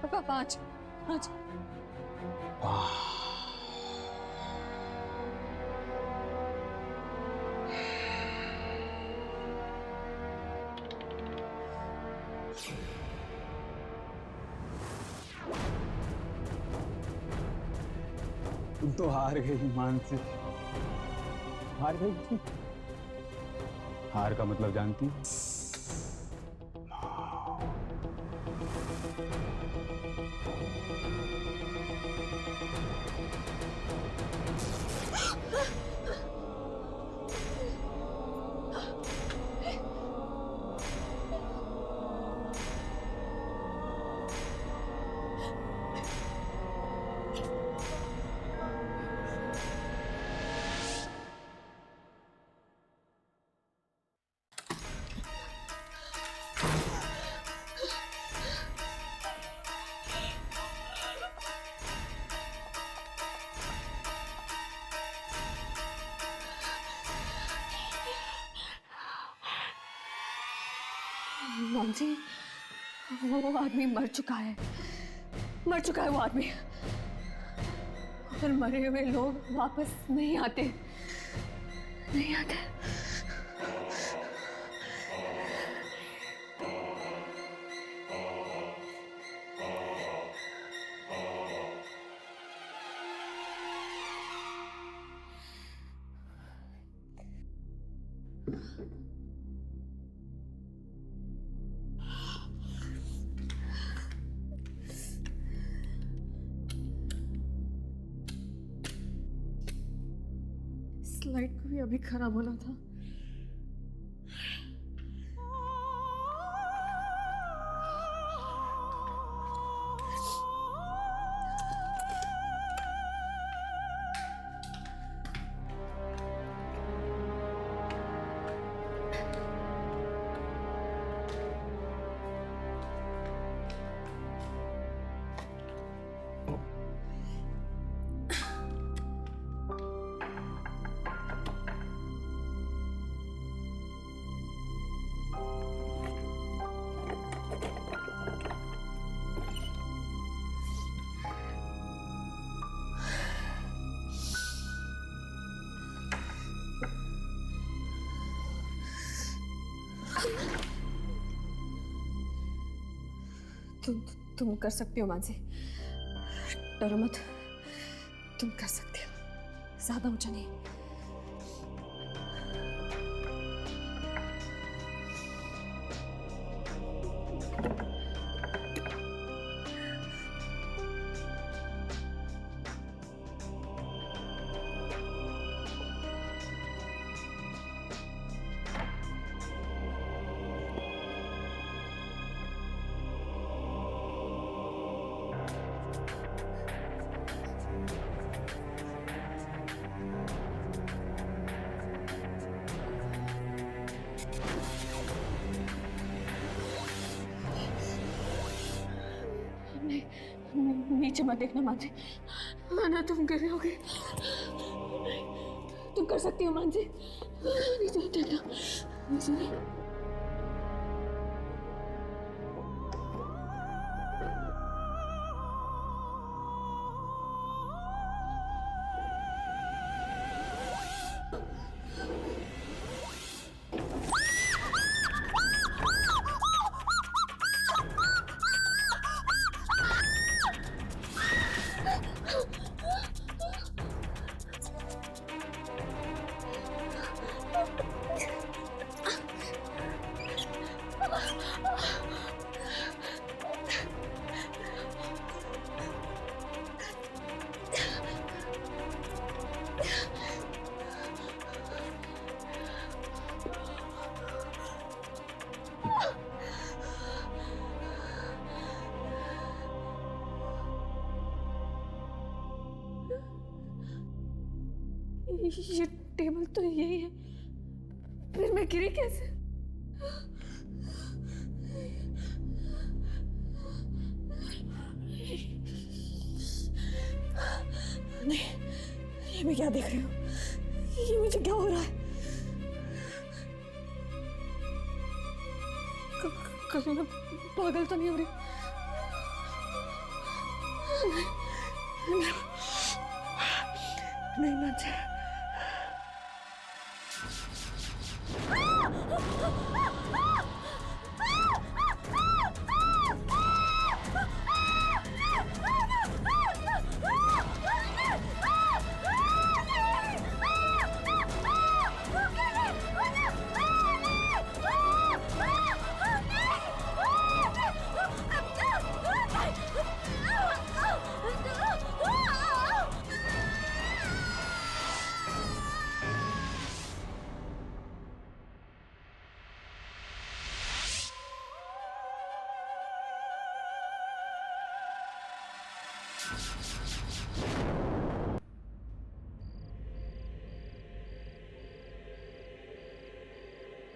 पाँच पाँच। तुम तो हार गई मानसी, हार गई तुम। हार का मतलब जानती हो? मानसी, वो आदमी मर चुका है, मर चुका है वो आदमी। और मरे हुए लोग वापस नहीं आते, नहीं आते। स्लाइड को भी अभी खराब होना था। तुम कर सकती हो मानसी, डरो मत, तुम कर सकती हो, ज्यादा ऊंचा नहीं। नीचे मत देखना मानसी, ना तुम गिर रहोगे। तुम कर सकती हो मानसी, नीचे मत देखना, नीचे नहीं। ये टेबल तो यही है, फिर मैं गिरी कैसे? नहीं, ये मैं क्या देख रही हूँ? ये मुझे क्या हो रहा है? कहीं मैं पागल तो नहीं हो रही? नहीं मानते।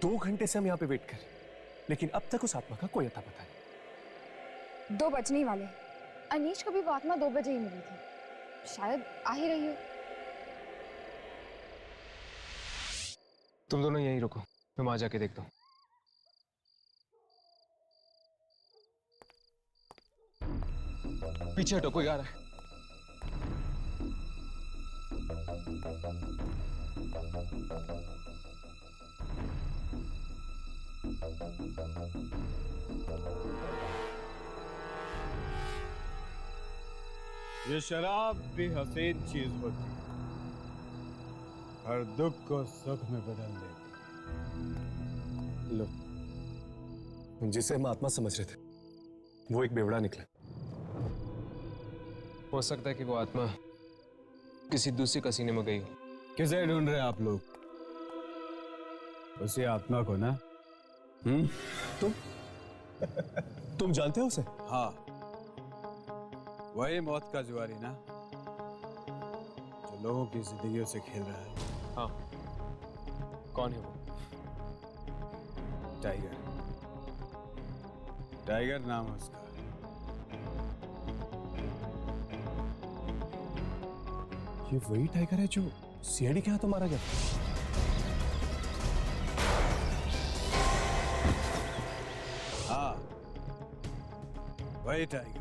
दो घंटे से हम यहाँ पे वेट कर रहे हैं, लेकिन अब तक उस आत्मा का कोई अता पता नहीं। 2 बजने ही वाले। अनीश को भी वो आत्मा 2 बजे ही मिली थी, शायद आ ही रही हो। तुम दोनों यहीं रुको, मैं वहां जाके देखता हूँ। पीछे हटो, कोई आ रहा है। ये शराब भी हसीन चीज होती है, हर दुख को सुख में बदल देती। लो, जिसे हम आत्मा समझ रहे थे वो एक बेवड़ा निकला। हो सकता है कि वो आत्मा किसी दूसरे कसीने में गई हो। किसे ढूंढ रहे हैं आप लोग? उसी आत्मा को ना? तुम जानते हो उसे? हाँ, वही मौत का जुआरी ना, जो लोगों की जिंदगियों से खेल रहा है। हाँ, कौन है वो? टाइगर। टाइगर नाम है उसका। ये वही टाइगर है जो सीआईडी के हाथों मारा गया। हाँ, वही टाइगर।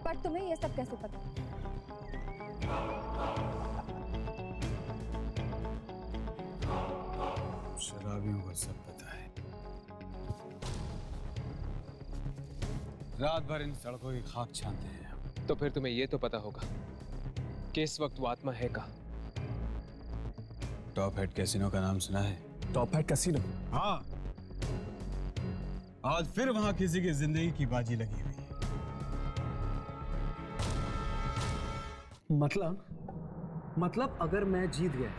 पर तुम्हें ये सब कैसे पता? शराबियों को सब पता है। रात भर इन सड़कों की खाक छानते हैं। तो फिर तुम्हें ये तो पता होगा कि इस वक्त वो आत्मा है कहाँ? टॉप हेड कैसीनो का नाम सुना है? Top head casino? हाँ, आज फिर वहां किसी की जिंदगी की बाजी लगी हुई है। मतलब अगर मैं जीत गया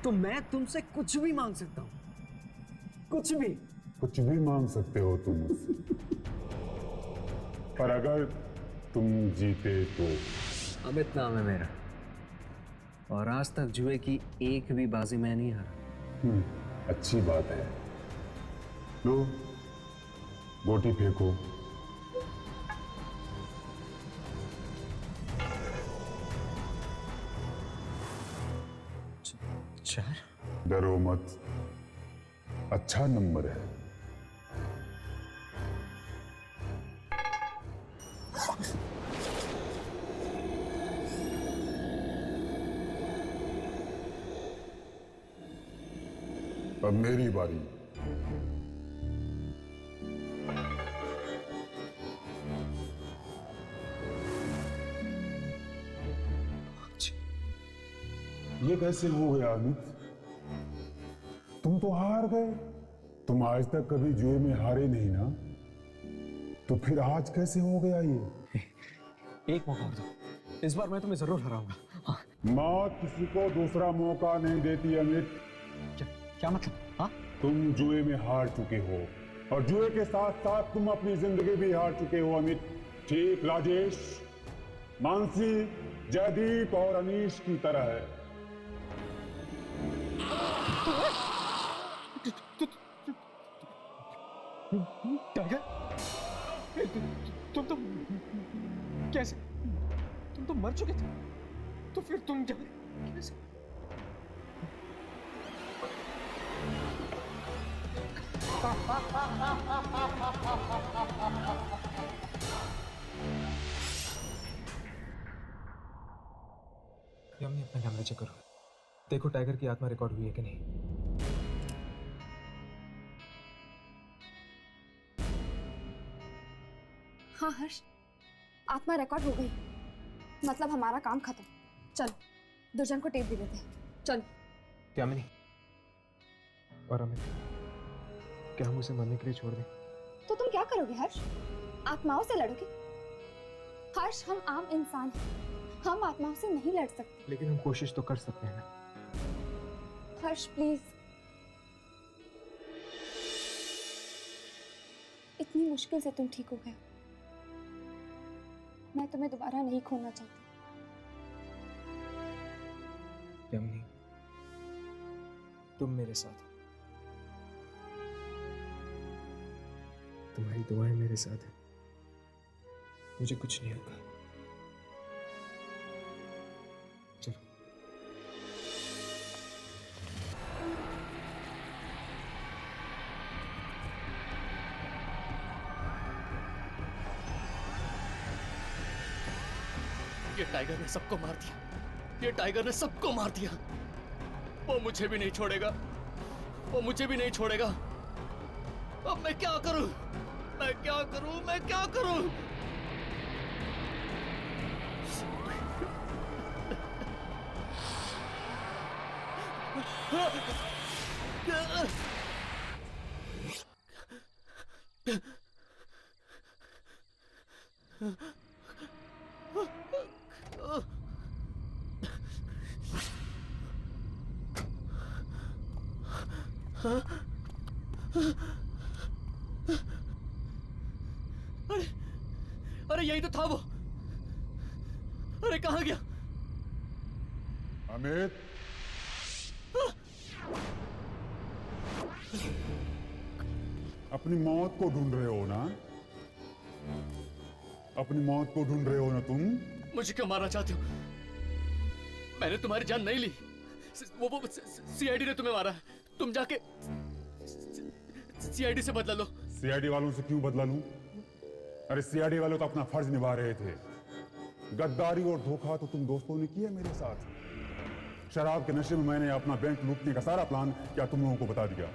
तो मैं तुमसे कुछ भी मांग सकता हूं, कुछ भी मांग सकते हो तुम मुझसे, पर अगर तुम जीते तो? अमित नाम है मेरा, और आज तक जुए की एक भी बाजी मैं नहीं हारा। अच्छी बात है। लो, गोटी फेंको। चार? डरो मत, अच्छा नंबर है। अब मेरी बारी। ये कैसे हो गया अमित? तुम तो हार गए। तुम आज तक कभी जुए में हारे नहीं ना, तो फिर आज कैसे हो गया ये? एक मौका और दो, इस बार मैं तुम्हें जरूर हराऊंगा। हाँ। मौत किसी को दूसरा मौका नहीं देती अमित। क्या मतलब? हाँ? तुम जुए में हार चुके हो, और जुए के साथ साथ तुम अपनी जिंदगी भी हार चुके हो अमित। ठीक राजेश, मानसी, जयदीप और अनीश की तरह है। टाइगर, तुम तो कैसे? तुम तो मर चुके थे, तो फिर तुम कैसे? यामिनी अपना कैमरा चेक करो, देखो टाइगर की आत्मा रिकॉर्ड हुई है कि नहीं। हाँ हर्ष, आत्मा रिकॉर्ड हो गई, मतलब हमारा काम खत्म। चलो दुर्जन को टेप दे देते हैं, चलो। यामिनी और अमित, क्या हम उसे मरने के लिए छोड़ दें? तो तुम क्या करोगे हर्ष? आत्माओं से लड़ोगे? हर्ष, हम आम इंसान हैं, हम आत्माओं से नहीं लड़ सकते। लेकिन हम कोशिश तो कर सकते हैं ना। हर्ष प्लीज, इतनी मुश्किल से तुम ठीक हो गए, मैं तुम्हें दोबारा नहीं खोना चाहती। यामिनी, तुम मेरे साथ हो, तुम्हारी दुआएं मेरे साथ हैं, मुझे कुछ नहीं होगा। चलो। ये टाइगर ने सबको मार दिया, ये टाइगर ने सबको मार दिया। वो मुझे भी नहीं छोड़ेगा, वो मुझे भी नहीं छोड़ेगा। अब मैं क्या करूं? मैं क्या करूं? मैं क्या करूं? अरे अरे यही तो था वो। अरे कहाँ गया? अमित, अपनी मौत को ढूंढ रहे हो ना? अपनी मौत को ढूंढ रहे हो ना तुम? मुझे क्यों मारना चाहते हो? मैंने तुम्हारी जान नहीं ली, वो सीआईडी ने तुम्हें मारा है। तुम जाके सीआईडी से बदला लो। सीआईडी वालों से क्यों बदला लूं? अरे सीआईडी वाले तो अपना फर्ज निभा रहे थे। गद्दारी और धोखा तो तुम दोस्तों ने किया मेरे साथ। शराब के नशे में मैंने अपना बैंक लूटने का सारा प्लान क्या तुम लोगों को बता दिया।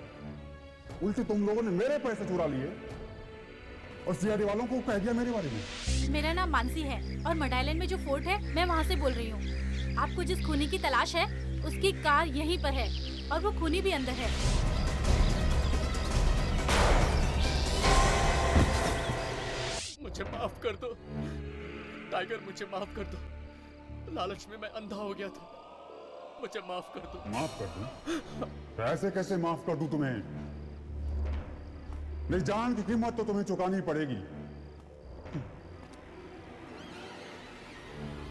उल्टे तुम लोगों ने मेरे पैसे चुरा लिए और सीआईडी वालों को कह दिया मेरे बारे में। मेरा नाम मानसी है और मडाइलैंड में जो फोर्ट है मैं वहाँ से बोल रही हूँ। आपको जिस खूनी की तलाश है उसकी कार यहीं पर है और वो खूनी भी अंदर है। मुझे माफ कर दो टाइगर, मुझे माफ कर दो। लालच में मैं अंधा हो गया था, मुझे माफ कर दो। माफ कर दूं? ऐसे कैसे माफ कर दूं तुम्हें? मेरी जान की कीमत तो तुम्हें चुकानी पड़ेगी।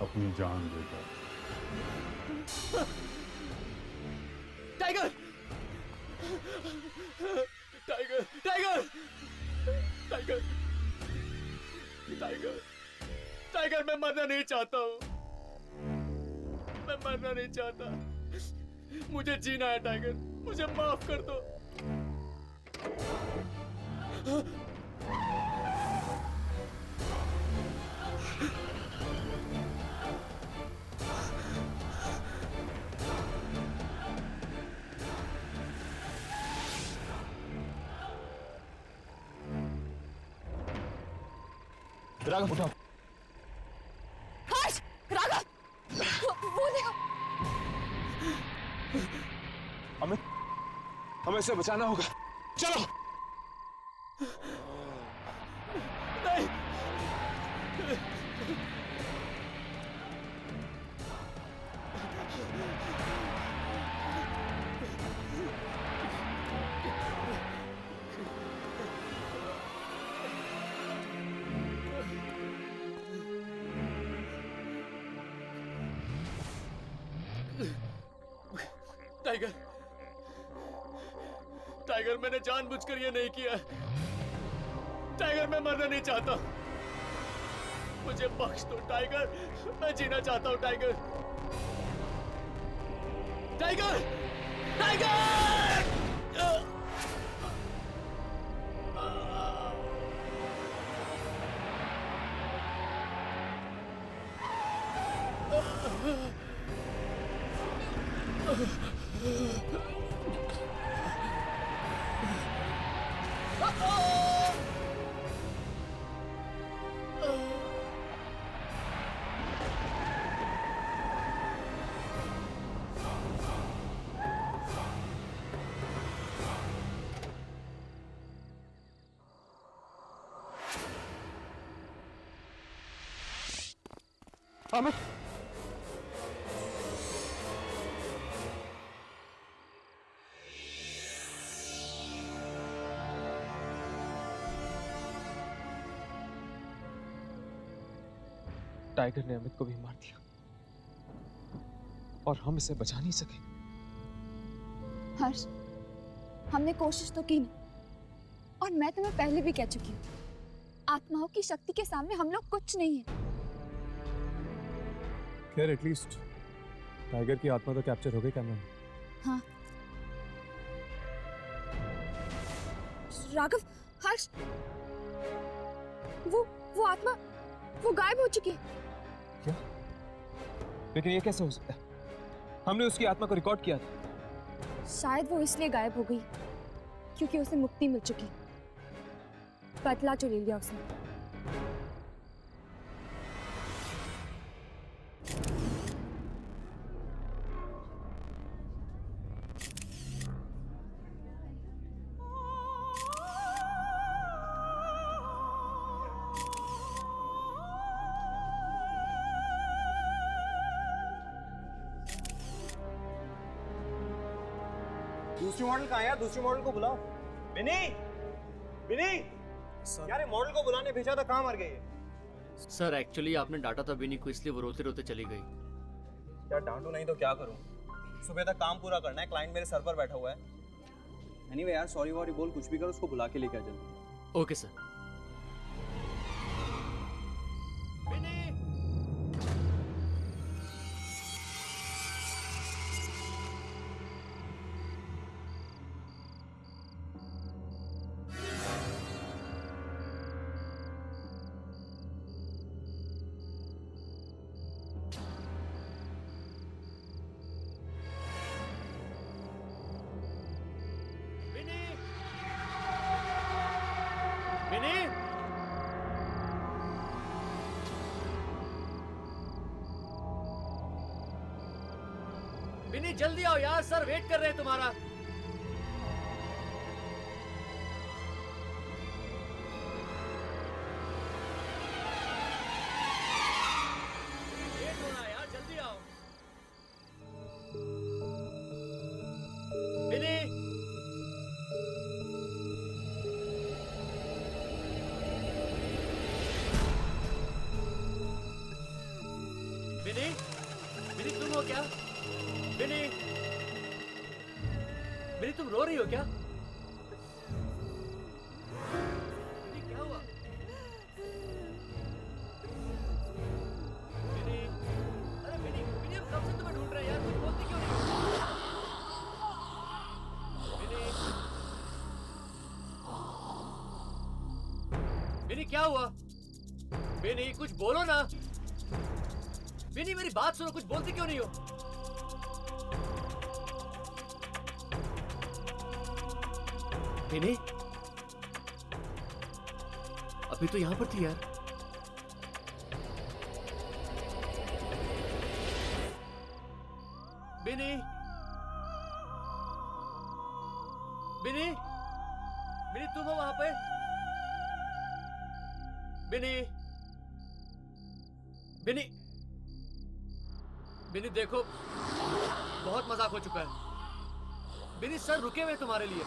अपनी जान देकर। Tiger! Tiger! Tiger! Tiger! Tiger! Tiger, मैं मरना नहीं चाहता हूँ, मैं मरना नहीं चाहता। मुझे जीना है टाइगर, मुझे माफ कर दो। राघव उठाओ। हर्ष, राघव, वो देखो। अमित, हमें इसे बचाना होगा, चलो। नहीं, टाइगर! टाइगर, मैंने जानबूझकर ये नहीं किया। टाइगर, मैं मरना नहीं चाहता, मुझे बख्श दो टाइगर, मैं जीना चाहता हूँ tiger. Tiger! Tiger! Amit, tiger ने अमित को भी मार दिया और हम इसे बचा नहीं सके। हर्ष, हमने कोशिश तो की ना, और मैं तुम्हें पहले भी कह चुकी हूँ, आत्माओं की शक्ति के सामने हम लोग कुछ नहीं है। खैर एटलीस्ट टाइगर की आत्मा तो कैप्चर हो गई कैमरा में। हाँ राघव, हर्ष, वो आत्मा वो गायब हो चुकी है। क्या? लेकिन ये कैसे हो सकता है? हमने उसकी आत्मा को रिकॉर्ड किया था। शायद वो इसलिए गायब हो गई क्योंकि उसे मुक्ति मिल चुकी, बदला जो ले लिया उसने। दूसरी मॉडल कहाँ है यार? दूसरी मॉडल को बुलाओ। बिनी, बिनी, यार ये मॉडल को बुलाने भेजा था, कहाँ मर गई है? सर एक्चुअली आपने डांटा था बिनी को, इसलिए वो रोते रोते चली गई। यार डांटू नहीं तो क्या करूँ? सुबह तक काम पूरा करना है, क्लाइंट मेरे सर पर बैठा हुआ है। एनीवे यार, सॉरी वॉरी बोल, कुछ भी कर, उसको बुला के लेके आ जल्दी। Okay sir. बिनी, बिनी, बिनी जल्दी आओ यार, सर वेट कर रहे हैं तुम्हारा। लेट हो रहा है यार, जल्दी आओ। बिनी, बिनी, बिनी तुम हो क्या? बिनी, बिनी तुम रो रही हो क्या? बिनी क्या हुआ? बिनी, अरे बिनी, बिनी हम कब से तुम्हें ढूंढ रहे हैं यार, कुछ बोलती क्यों नहीं? बिनी, बिनी क्या हुआ? बिनी कुछ बोलो ना। बिनी मेरी बात सुनो, कुछ बोलती क्यों नहीं हो? बिनी, अभी तो यहां पर थी यार। बिनी, बिनी, बिनी तुम हो वहां पे? बिनी, बिनी, बिनी देखो, बहुत मजाक हो चुका है। बिनी सर रुके हुए तुम्हारे लिए।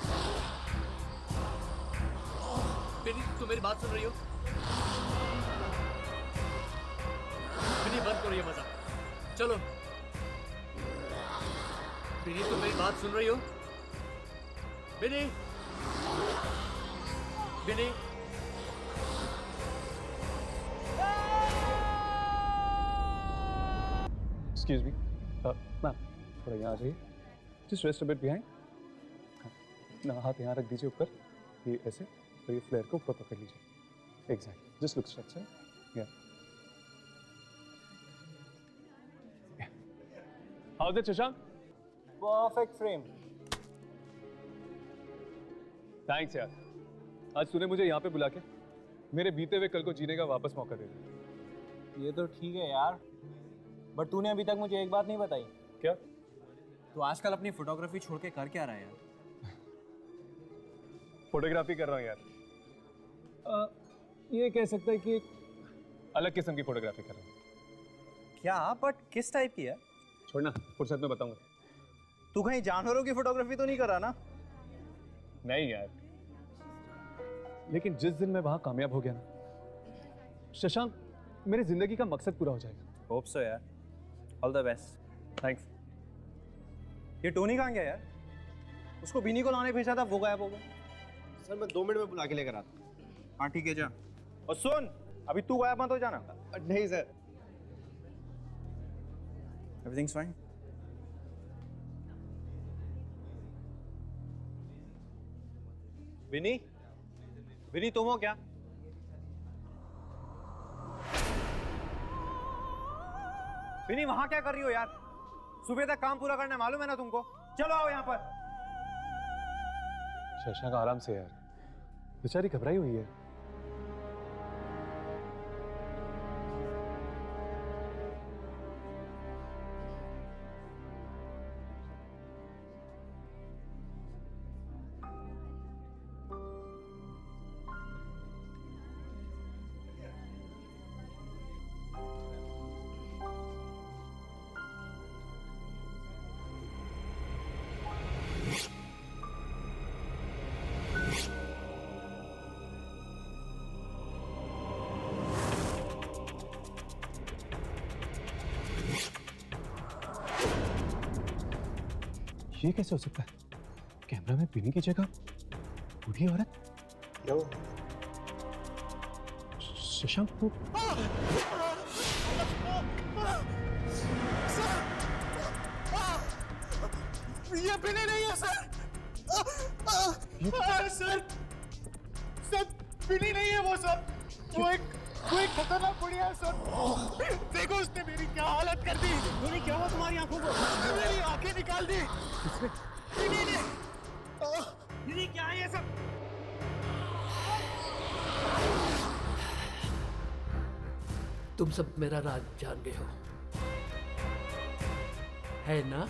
बिनी तुम मेरी बात सुन रही हो? बिनी बंद करो ये मजाक, चलो। बिनी तुम मेरी बात सुन रही हो? बिनी, बिनी, एक्सक्यूज मी मैम, थोड़ा यहाँ आ जाइए, just rest a bit behind. ना हाथ यहाँ रख दीजिए ऊपर, ये ऐसे, और ये फ्लेयर को ऊपर पकड़ लीजिए। Exact, just look straight sir. या how is it Shashank? Perfect frame. Thanks यार, आज तूने मुझे यहाँ पे बुला के मेरे बीते हुए कल को जीने का वापस मौका दे दिया। ये तो ठीक है यार, बट तूने अभी तक मुझे एक बात नहीं बताई। क्या? तू आजकल अपनी फोटोग्राफी छोड़ के कर क्या रहा है यार? फोटोग्राफी कर रहा हूँ यार। ये कह सकता है कि एक अलग किस्म की फोटोग्राफी कर रहा हूँ। क्या बट किस टाइप की है? छोड़ना, फुर्सत में बताऊंगा। तू कहीं जानवरों की फोटोग्राफी तो नहीं कर रहा ना? नहीं यार, लेकिन जिस दिन मैं वहां कामयाब हो गया ना शशांक, मेरी जिंदगी का मकसद पूरा हो जाएगा। होप सो यार, ऑल द बेस्ट। थैंक्स। ये टोनी कहाँ गया यार? उसको बिनी को लाने भेजा था, वो गायब हो गया। सर मैं 2 मिनट में बुला के लेकर आता हूँ। हाँ ठीक है, जा। और सुन, अभी तू गायब मत हो जाना। नहीं sir. Everything's fine. Vini, Vini तुम हो क्या? विनी वहां क्या कर रही हो यार? सुबह तक काम पूरा करना है, मालूम है ना तुमको? चलो आओ यहाँ पर। शशांक आराम से यार, बेचारी घबराई हुई है। ये कैसे हो सकता है? कैमरा में बिनी की जगह बूढ़ी औरत। क्या हुआ? शशांक को ये बिनी नहीं है सर। सर सर बिनी नहीं है वो सर। वो एक खतरनाक बुढ़िया है सर। देखो उसने मेरी क्या हालत कर दी। बोली क्या हुआ तुम्हारी आंखों को? मेरी आंखें निकाल दी। बिनी ने। बिनी क्या है ये सब? तुम सब मेरा राज जान गए हो, है ना?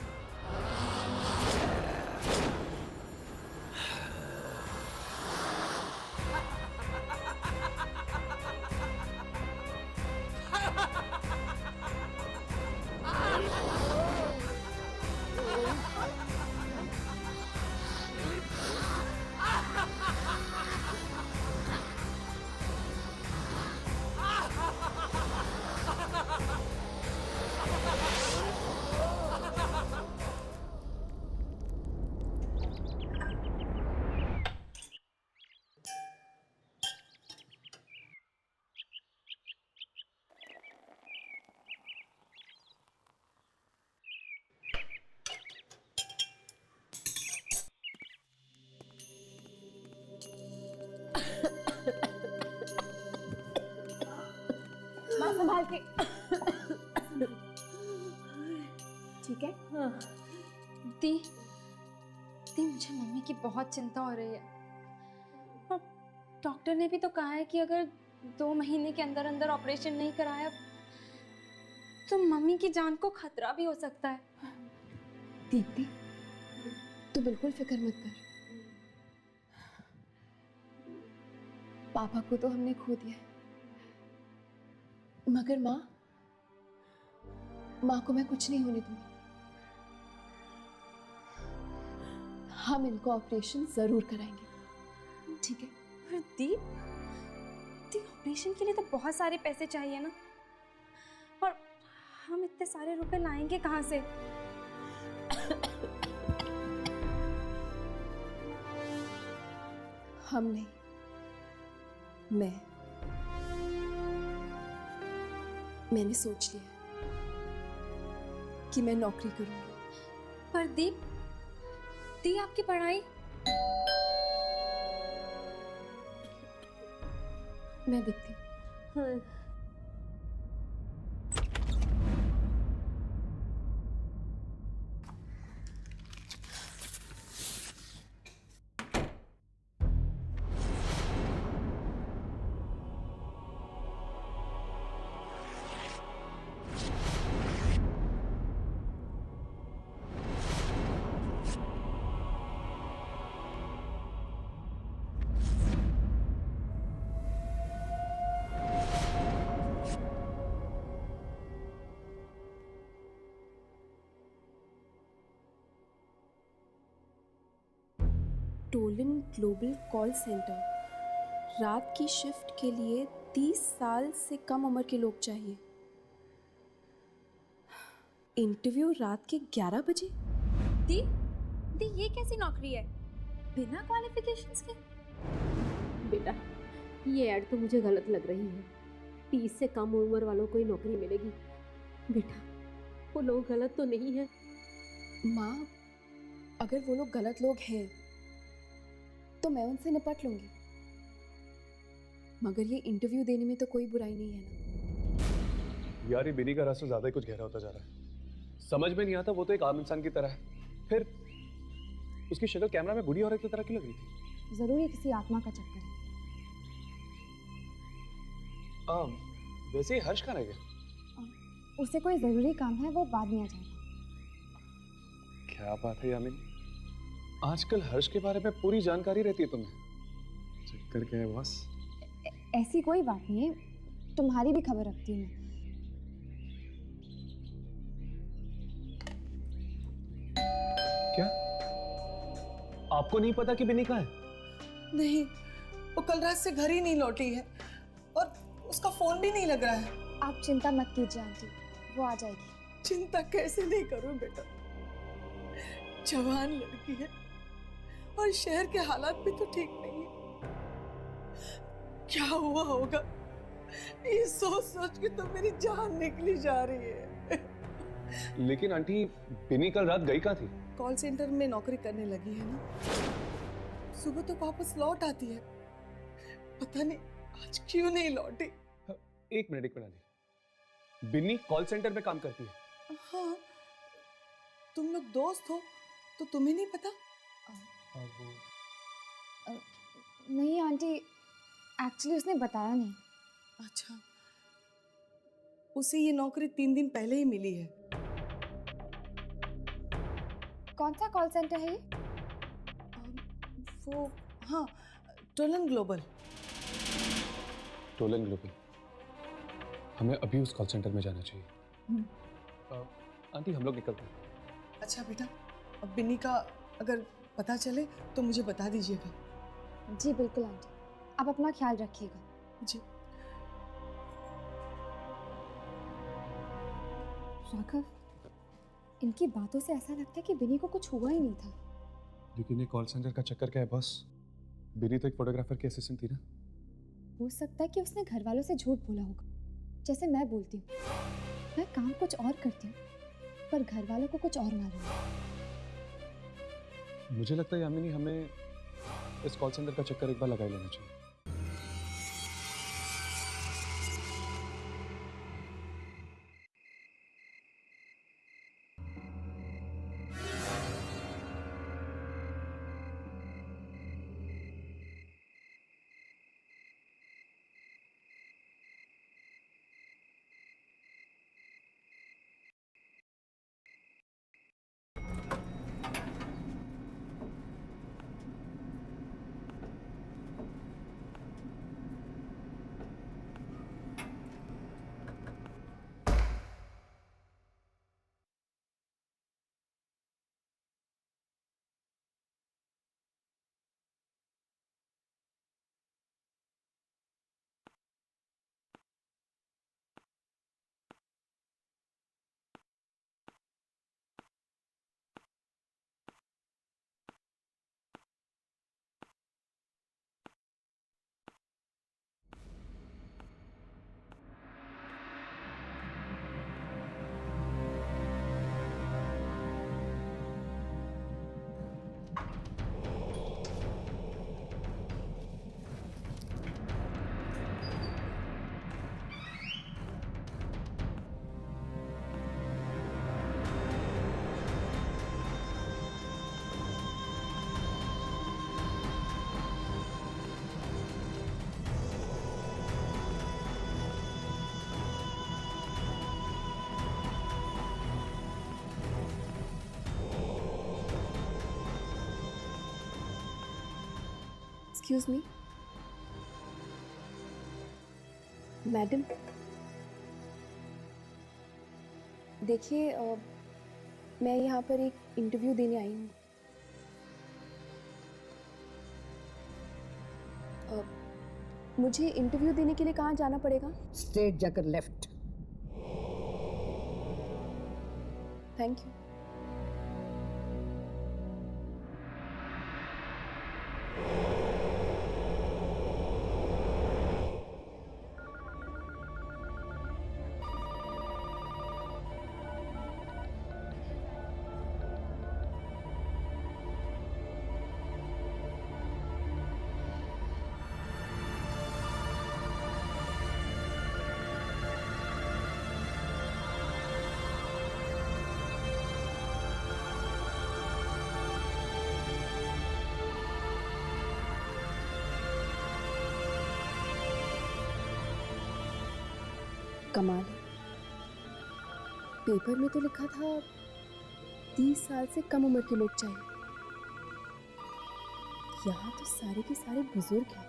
माँ संभाल के। ठीक है? दी मुझे मम्मी की बहुत चिंता हो रही है। और डॉक्टर ने भी तो कहा है कि अगर 2 महीने के अंदर अंदर ऑपरेशन नहीं कराया तो मम्मी की जान को खतरा भी हो सकता है। दीप्ति, तू बिल्कुल फिक्र मत कर। पापा को तो हमने खो दिया है, मगर माँ को मैं कुछ नहीं होने दूंगी। हम इनको ऑपरेशन जरूर कराएंगे, ठीक है? पर दी ऑपरेशन के लिए तो बहुत सारे पैसे चाहिए ना, और हम इतने सारे रुपए लाएंगे कहाँ से? हम नहीं, मैंने सोच लिया कि मैं नौकरी करूंगी। पर दी आपकी पढ़ाई? मैं देखती हूँ। टोलन ग्लोबल कॉल सेंटर, रात की शिफ्ट के लिए 30 साल से कम उम्र के लोग चाहिए। इंटरव्यू रात के 11 बजे। दी दी ये कैसी नौकरी है बिना क्वालिफिकेशंस के? बेटा ये ऐड तो मुझे गलत लग रही है। 30 से कम उम्र वालों को ही नौकरी मिलेगी। बेटा वो लोग गलत तो नहीं है? माँ, अगर वो लोग गलत लोग हैं तो मैं उनसे निपट लूंगी, मगर ये इंटरव्यू देने में तो कोई बुराई नहीं है ना। यार ये बिनी का रास्ता ज्यादा ही कुछ गहरा होता जा रहा है। समझ में नहीं आता, वो तो एक आम इंसान की तरह है, फिर उसकी शक्ल कैमरा में बूढ़ी औरत की तरह क्यों लग रही थी? जरूर ये किसी आत्मा का चक्कर है। वैसे ही हर्ष कहाँ रह गया? उसे कोई जरूरी काम है, वो बाद में आ जाएगा। क्या बात है यामिनी, आजकल हर्ष के बारे में पूरी जानकारी रहती है तुम्हें। चक्कर क्या है बॉस? ऐसी कोई बात नहीं है, तुम्हारी भी खबर रखती हूँ मैं। क्या आपको नहीं पता कि बिनी कहाँ है? नहीं, वो कल रात से घर ही नहीं लौटी है और उसका फोन भी नहीं लग रहा है। आप चिंता मत कीजिए आंटी, वो आ जाएगी। चिंता कैसे नहीं करूं बेटा, जवान लड़की है और शहर के हालात भी तो ठीक नहीं है। क्या हुआ होगा ये सोच सोच के तो मेरी जान निकली जा रही है। लेकिन आंटी बिनी कल रात गई कहाँ थी? कॉल सेंटर में नौकरी करने लगी है ना, सुबह तो वापस लौट आती है, पता नहीं आज क्यों नहीं लौटी। एक मिनट आंटी, बिनी कॉल सेंटर में काम करती है? हाँ, तुम लोग दोस्त हो तो तुम्हें नहीं पता? नहीं आंटी, एक्चुअली उसने बताया नहीं। अच्छा, उसे ये नौकरी 3 दिन पहले ही मिली है। कौन सा कॉल सेंटर है ये? वो हाँ, टोलन ग्लोबल। टोलन ग्लोबल, हमें अभी उस कॉल सेंटर में जाना चाहिए। आंटी हम लोग निकलते हैं। अच्छा बेटा, अब बिन्नी का अगर पता चले तो मुझे बता दीजिएगा। जी बिल्कुल आंटी, आप अपना ख्याल रखिएगा। जी। राघव, इनकी बातों से ऐसा लगता है कि बिनी को कुछ हुआ ही नहीं था। लेकिन ये कॉल सेंटर का चक्कर क्या है बॉस? बिनी तो एक फोटोग्राफर की असिस्टेंट थी ना? हो सकता है कि उसने घर वालों से झूठ बोला होगा, जैसे मैं बोलती हूँ। मैं काम कुछ और करती हूँ पर घर वालों को कुछ और मालूम है। मुझे लगता है यामिनी हमें इस कॉल सेंटर का चक्कर एक बार लगा ही लेना चाहिए। एक्सक्यूज मी मैडम, देखिए मैं यहाँ पर एक इंटरव्यू देने आई हूँ। मुझे इंटरव्यू देने के लिए कहाँ जाना पड़ेगा? स्ट्रेट जाकर लेफ्ट। Thank you. कमाल है, पेपर में तो लिखा था 30 साल से कम उम्र के लोग चाहिए, यहाँ तो सारे के सारे बुजुर्ग हैं।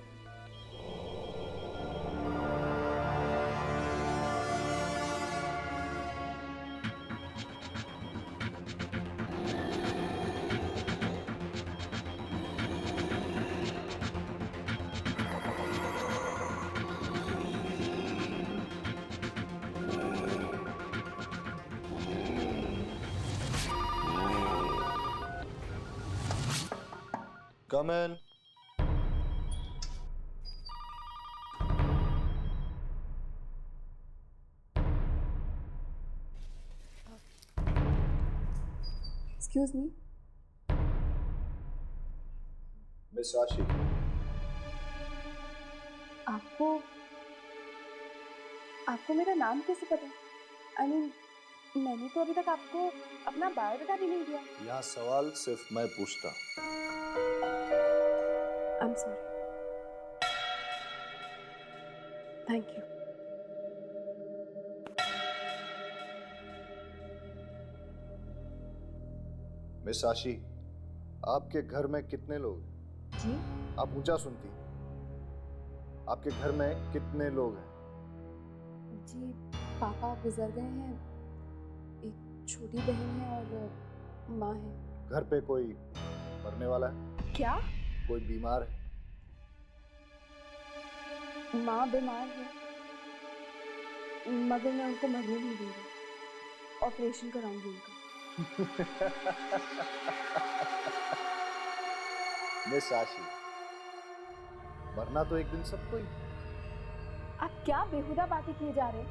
Come in. Excuse me. Miss Rashi. आपको मेरा नाम कैसे पता? मैंने तो अभी तक आपको अपना बायोडाटा भी नहीं दिया। यहाँ सवाल सिर्फ मैं पूछता। I'm sorry. Thank you. Miss आशी, आपके घर में कितने लोग हैं? जी? आप ऊंचा सुनती। आपके घर में कितने लोग हैं? जी, पापा गुजर गए हैं, एक छोटी बहन है और माँ है। घर पे कोई मरने वाला है? क्या? कोई बीमार है? माँ बीमार है, मगर मैं उनको मरने नहीं दूंगी, ऑपरेशन कराऊंगी उनका। मिस आशी, मरना तो एक दिन सबको ही। आप क्या बेहुदा बातें किए जा रहे हैं?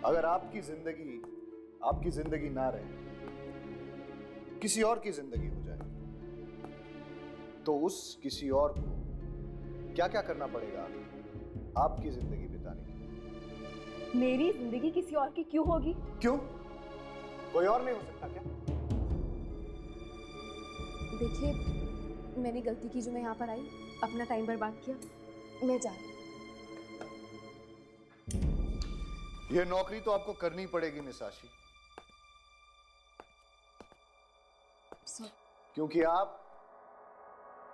अगर आपकी जिंदगी ना रहे, किसी और की जिंदगी हो जाए, तो उस किसी और को क्या क्या करना पड़ेगा आपकी जिंदगी बिताने के लिए? मेरी जिंदगी किसी और की क्यों होगी? क्यों? कोई और नहीं हो सकता क्या? देखिए, मैंने गलती की जो मैं यहाँ पर आई, अपना टाइम बर्बाद किया, मैं जा रही हूँ। ये नौकरी तो आपको करनी पड़ेगी मिस आशी, क्योंकि आप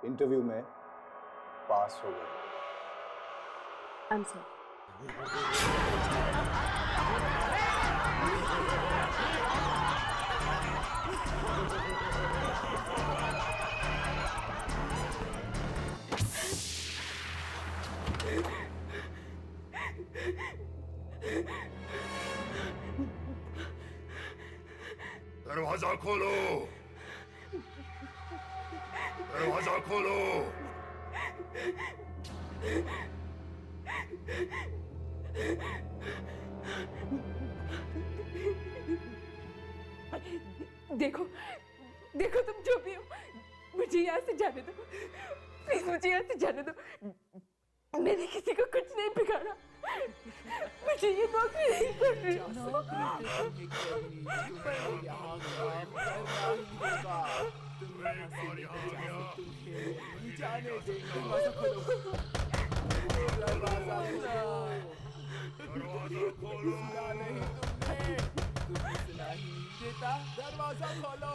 इंटरव्यू में पास हो गए। I'm sorry. दरवाजा खोलो, दरवाजा खोलो। देखो, देखो तुम जो भी हो, मुझे यहाँ से जाने दो, प्लीज मुझे यहाँ से जाने दो। मैंने किसी को कुछ नहीं बिगाड़ा, मुझे ये नौकरी नहीं करनी। दरवाजा खोलो।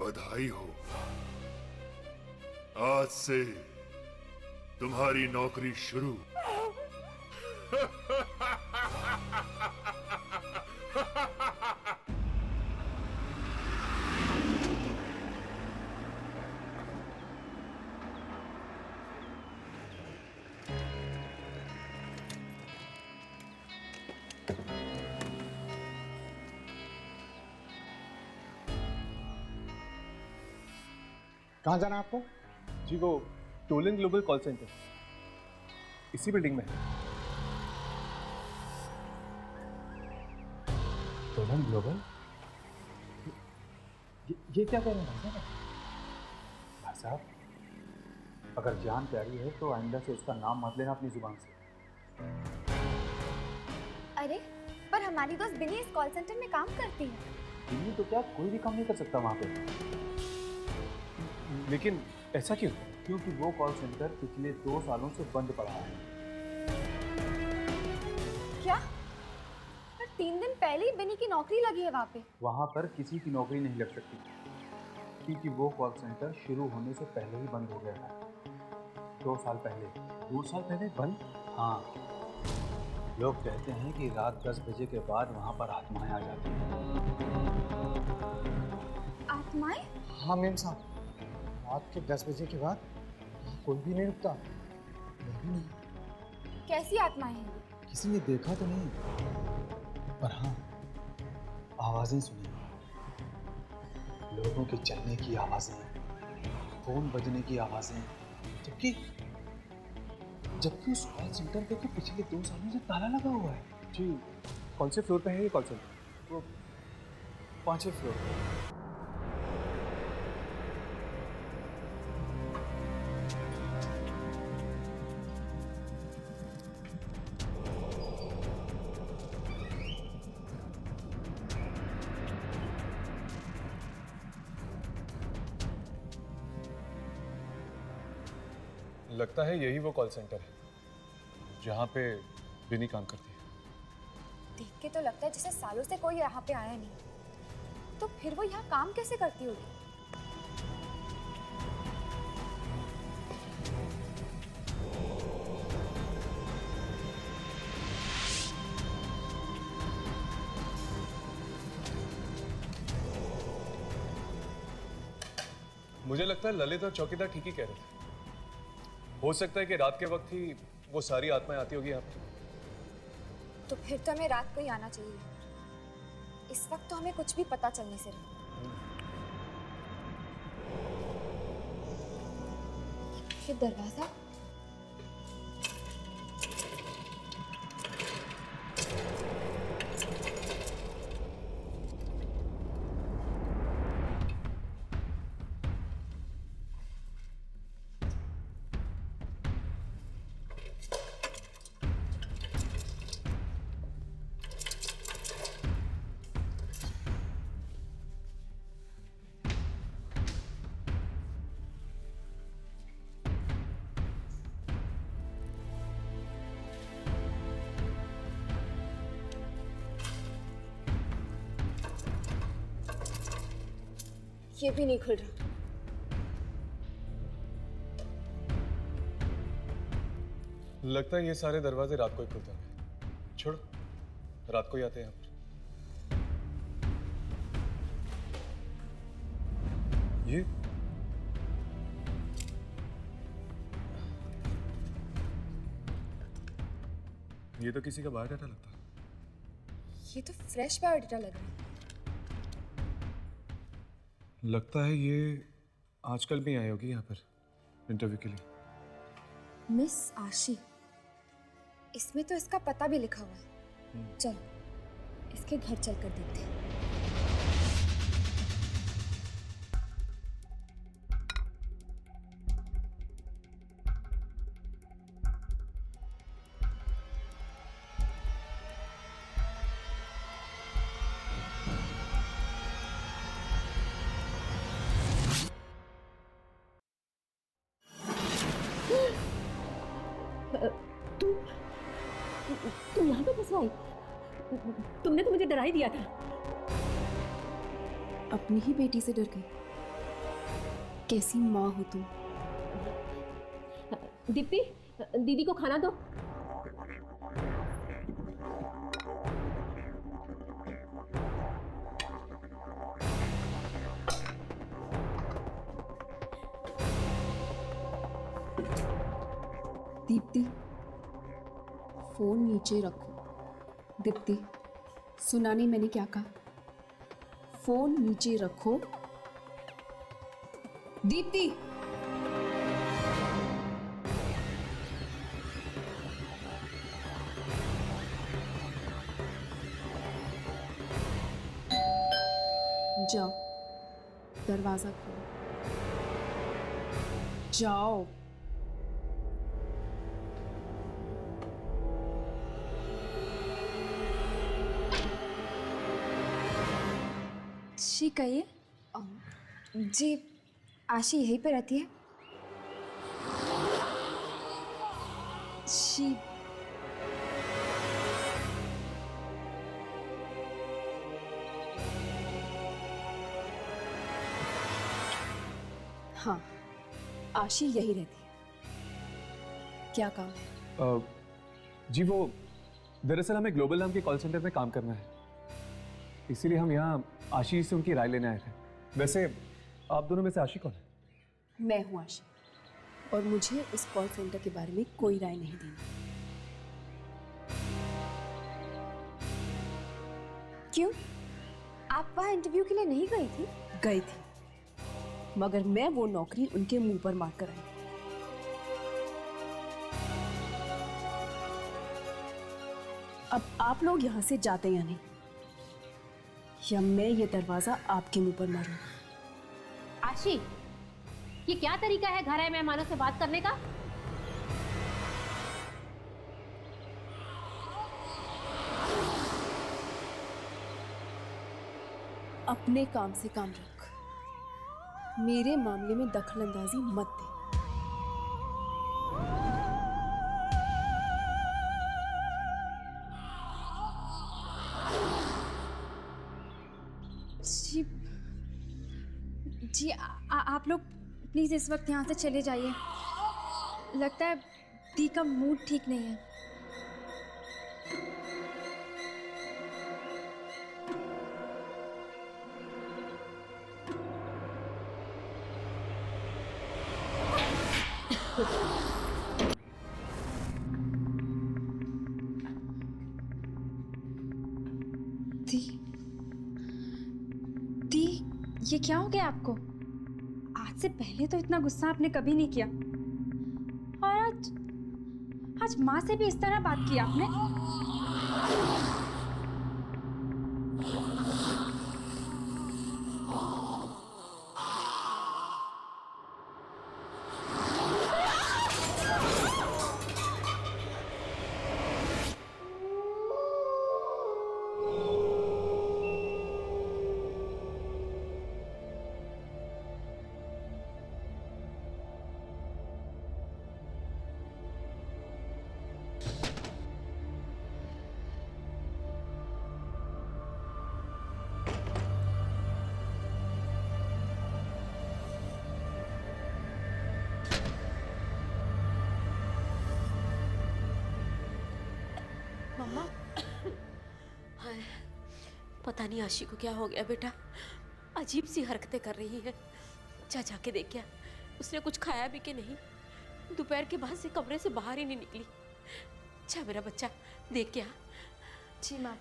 बधाई हो, आज से तुम्हारी नौकरी शुरू। कहाँ जाना है आपको? जी वो टोलन ग्लोबल कॉल सेंटर इसी बिल्डिंग में है। Tollens global? ये क्या कह रहे हैं भाई साहब? अगर जान प्यारी है तो आइंदा से उसका नाम मत लेना अपनी जुबान से। अरे पर हमारी दोस्त बिनी इस कॉल सेंटर में काम करती है। बिनी तो क्या कोई भी काम नहीं कर सकता वहाँ पे। लेकिन ऐसा क्यों? क्योंकि वो कॉल सेंटर पिछले 2 सालों से बंद पड़ा है। क्या? पर 3 दिन पहले ही बिनी की नौकरी लगी है वहाँ पे। वहाँ पर किसी की नौकरी नहीं लग सकती क्योंकि वो कॉल सेंटर शुरू होने से पहले ही बंद हो गया था। 2 साल पहले। 2 साल पहले बंद? हाँ, लोग कहते हैं कि रात 10 बजे के बाद वहाँ पर आत्माएं आ जाती हैं। आत्माएं? हाँ मेम साहब, रात के 10 बजे के बाद कोई भी नहीं रुकता। मैं भी नहीं। कैसी आत्माएं हैं? किसी ने देखा तो नहीं, पर हाँ आवाजें सुनी। लोगों के चलने की आवाजें, फोन बजने की आवाजें। जबकि उस कॉल सेंटर पे तो पिछले 2 सालों से ताला लगा हुआ है। जी कौन से फ्लोर पे है ये कॉल सेंटर? वो 5वें फ्लोर पे। लगता है यही वो कॉल सेंटर है जहाँ पे बिनी काम करती है। देख के तो लगता है जैसे सालों से कोई यहाँ पे आया नहीं। तो फिर वो यहाँ काम कैसे करती होगी? मुझे लगता है ललित और चौकीदार ठीक ही कह रहे थे। हो सकता है कि रात के वक्त ही वो सारी आत्माएं आती होगी यहाँ पर। तो फिर तो हमें रात को ही आना चाहिए। इस वक्त तो हमें कुछ भी पता चलने से रहा। ये दरवाजा? ये भी नहीं खुल रहा। लगता है ये सारे दरवाजे रात को ही खुलते होंगे। छोड़ो, रात को ही आते हैं यहाँ पर। ये तो किसी का बायोडाटा लगता है। ये तो फ्रेश बायोडाटा लग रहा है। लगता है ये आजकल भी आई होगी यहाँ पर इंटरव्यू के लिए। मिस आशी, इसमें तो इसका पता भी लिखा हुआ है। चलो इसके घर चलकर देखते हैं। तुम यहाँ पे फंसवाई? तुमने तो मुझे डरा ही दिया था। अपनी ही बेटी से डर गई। कैसी माँ हो तुम। दीप्ति, दीदी को खाना दो। दीप्ति, फोन नीचे रखो। दीप्ति, सुना नहीं मैंने क्या कहा? फोन नीचे रखो। दीप्ति, जाओ दरवाजा खोलो। जाओ। जी कहिए। जी आशी यहीं पे रहती है। जी हाँ, आशी यही रहती है। क्या काम? जी वो दरअसल हमें ग्लोबल नाम के कॉल सेंटर में काम करना है, इसीलिए हम यहाँ आशीष से उनकी राय लेने आए थे। वैसे आप दोनों में से आशी कौन है? मैं हूँ आशी, और मुझे उस कॉल सेंटर के बारे में कोई राय नहीं देनी। क्यों? आप वहाँ इंटरव्यू के लिए नहीं गई थी? गई थी, मगर मैं वो नौकरी उनके मुंह पर मार कर आई। अब आप लोग यहाँ से जाते या नहीं, या मैं ये दरवाजा आपके मुंह पर मारूं। आशी, ये क्या तरीका है घर आए मेहमानों से बात करने का? अपने काम से काम रख, मेरे मामले में दखलंदाजी मत दे। जी जी आप लोग प्लीज इस वक्त यहाँ से चले जाइए। लगता है दी का मूड ठीक नहीं है। दी, दी, ये क्या हो गया आपको? आज से पहले तो इतना गुस्सा आपने कभी नहीं किया, और आज माँ से भी इस तरह बात की आपने। मम्मा, पता नहीं आशी को क्या हो गया बेटा, अजीब सी हरकतें कर रही है। जा जाके देख क्या उसने कुछ खाया भी कि नहीं। दोपहर के बाद से कमरे से बाहर ही नहीं निकली। अच्छा मेरा बच्चा देख क्या। जी माँ।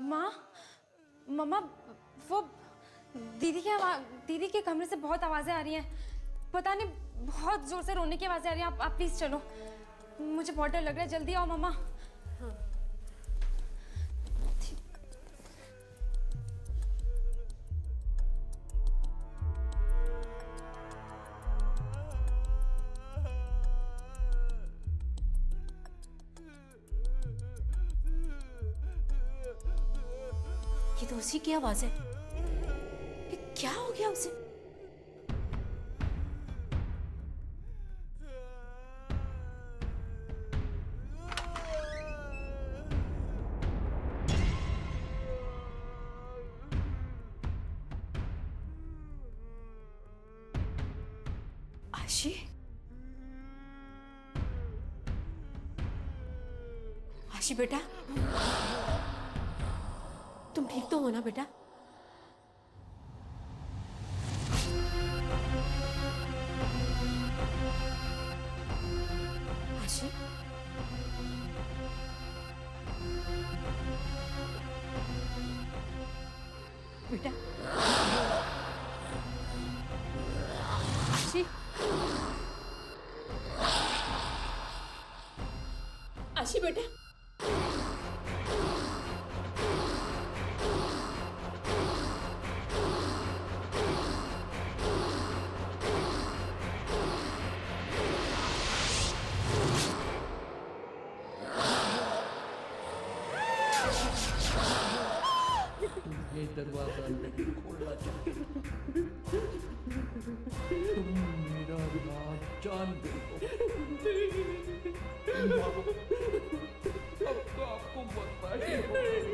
माँ, मम्मा, वो दीदी के कमरे से बहुत आवाजें आ रही हैं। पता नहीं बहुत जोर से रोने की आवाजें आ रही हैं। आप प्लीज चलो, मुझे बहुत डर लग रहा है। जल्दी आओ मम्मा। ये तो उसी की आवाज है। ये क्या हो गया उसे? आशी, आशी बेटा, तुम ठीक तो हो ना बेटा? आशी, बेटा, आशी, आशी बेटा, ये दरवाजा नहीं खोलना चाहिए। तुम मेरा नाम जानते हो। अब तो आपको बर्बादी होगी।